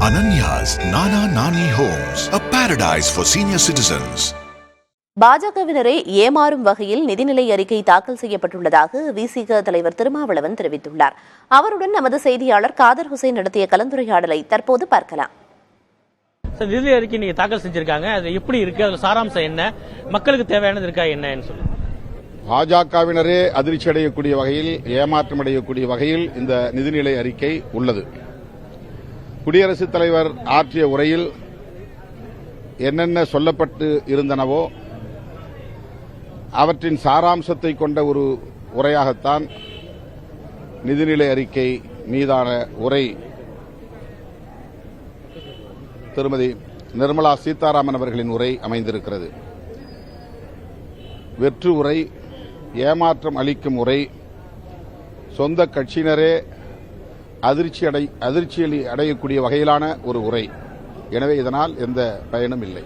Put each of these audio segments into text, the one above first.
Ananya's Nana Nani Homes, a paradise for senior citizens. பாஜகவினரை ஏமாறும் வகையில் நிதிநிலை அறிக்கை தாக்கல் செய்யப்பட்டுள்ளதாக விசிக தலைவர் திருமாவளவன் தெரிவித்துள்ளார். அவருடன் நமது செய்தியாளர் காதர் ஹுசைன் நடத்திய கலந்துரையாடலை தற்போது பார்க்கலாம். நிதிநிலை அறிக்கை நீங்க தாக்கல் செஞ்சிருக்காங்க, அது எப்படி இருக்கு, அதுல சாராம்சம் என்ன, மக்களுக்கு தேவையானது இருக்கா என்னன்னு சொல்லுங்க. பாஜகவினரே அதிர்ச்சி அடையக்கூடிய வகையில், ஏமாற்றம் அடையக்கூடிய வகையில் இந்த நிதிநிலை அறிக்கை உள்ளது. குடியரசுத் தலைவர் ஆற்றிய உரையில் என்னென்ன சொல்லப்பட்டு இருந்தனவோ அவற்றின் சாராம்சத்தை கொண்ட ஒரு உரையாகத்தான் நிதிநிலை அறிக்கை மீதான உரை திருமதி நிர்மலா சீதாராமன் அவர்களின் உரை அமைந்திருக்கிறது. வெற்று உரை, ஏமாற்றம் அளிக்கும் உரை, சொந்த கட்சியினரே அதிர்ச்சி அடையக்கூடிய வகையிலான ஒரு உரை. எனவே இதனால் எந்த பயனும் இல்லை.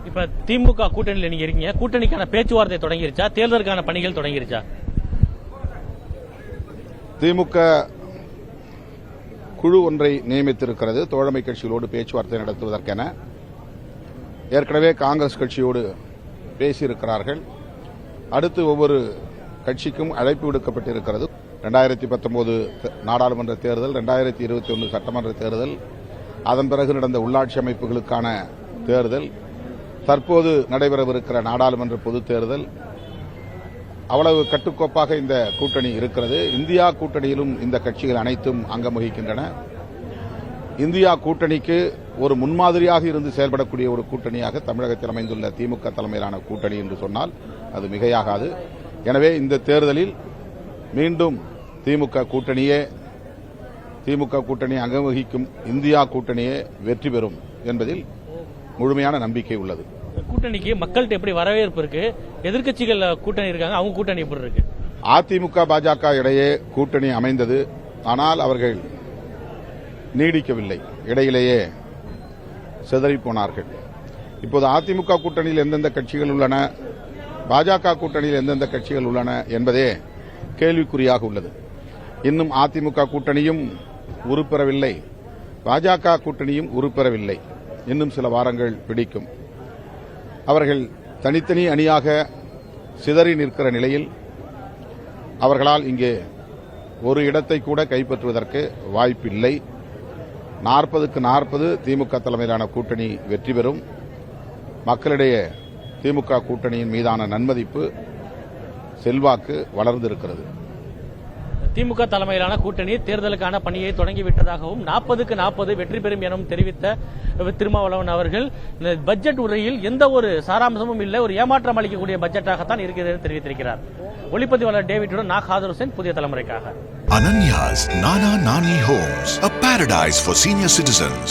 இப்ப திமுக கூட்டணியில் நீங்க இருக்கீங்க, கூட்டணிக்கான பேச்சுவார்த்தை தொடங்கிருச்சா, தேர்தலுக்கான பணிகள் தொடங்கிருச்சா? திமுக குழு ஒன்றை நியமித்திருக்கிறது தோழமை கட்சிகளோடு பேச்சுவார்த்தை நடத்துவதற்கென. ஏற்கனவே காங்கிரஸ் கட்சியோடு பேசியிருக்கிறார்கள். அடுத்து ஒவ்வொரு கட்சிக்கும் அழைப்பு விடுக்கப்பட்டிருக்கிறது. 2019 நாடாளுமன்ற தேர்தல், 2021 சட்டமன்ற தேர்தல், அதன் பிறகு நடந்த உள்ளாட்சி அமைப்புகளுக்கான தேர்தல், தற்போது நடைபெறவிருக்கிற நாடாளுமன்ற பொதுத் தேர்தல், அவ்வளவு கட்டுக்கோப்பாக இந்த கூட்டணி இருக்கிறது. இந்தியா கூட்டணியிலும் இந்த கட்சிகள் அனைத்தும் அங்கம் வகிக்கின்றன. இந்தியா கூட்டணிக்கு ஒரு முன்மாதிரியாக இருந்து செயல்படக்கூடிய ஒரு கூட்டணியாக தமிழகத்தில் அமைந்துள்ள திமுக தலைமையிலான கூட்டணி என்று சொன்னால் அது மிகையாகாது. எனவே இந்த தேர்தலில் மீண்டும் திமுக கூட்டணி அங்கம் வகிக்கும் இந்தியா கூட்டணியே வெற்றி பெறும் என்பதில் முழுமையான நம்பிக்கை உள்ளது. கூட்டணிக்கு மக்கள்கிட்ட எப்படி வரவேற்பு இருக்கு? எதிர்க்கட்சிகள் கூட்டணி இருக்காங்க, அவங்க கூட்டணி எப்படி இருக்கு? அதிமுக பாஜக இடையே கூட்டணி அமைந்தது. ஆனால் அவர்கள் நீடிக்கவில்லை, இடையிலேயே சிதறி போனார்கள். இப்போது அதிமுக கூட்டணியில் எந்தெந்த கட்சிகள் உள்ளன, பாஜக கூட்டணியில் எந்தெந்த கட்சிகள் உள்ளன என்பதே கேள்விக்குறியாக உள்ளது. இன்னும் அதிமுக கூட்டணியும் உருப்பெறவில்லை, பாஜக கூட்டணியும் உருப்பெறவில்லை. இன்னும் சில வாரங்கள் பிடிக்கும். அவர்கள் தனித்தனி அணியாக சிதறி நிற்கிற நிலையில் அவர்களால் இங்கே ஒரு இடத்தை கூட கைப்பற்றுவதற்கு வாய்ப்பில்லை. 40க்கு 40 திமுக தலைமையிலான கூட்டணி வெற்றி பெறும். மக்களிடையே திமுக கூட்டணியின் மீதான நன்மதிப்பு, செல்வாக்கு வளர்ந்திருக்கிறது. திமுக தலைமையிலான கூட்டணி தேர்தலுக்கான பணியை தொடங்கிவிட்டதாகவும் 40க்கு 40 வெற்றி பெறும் எனவும் தெரிவித்த திருமாவளவன் அவர்கள் பட்ஜெட் உரையில் எந்த ஒரு சாராம்சமும் இல்லை, ஒரு ஏமாற்றம் அளிக்கக்கூடிய பட்ஜெட்டாகத்தான் இருக்கிறது தெரிவித்திருக்கிறார். ஒளிப்பதிவாளர் டேவிட்டுடன் நான் காதர் ஹுசைன், புதிய தலைமுறைக்காக. Ananya's Nana Nani Homes, a paradise for senior citizens.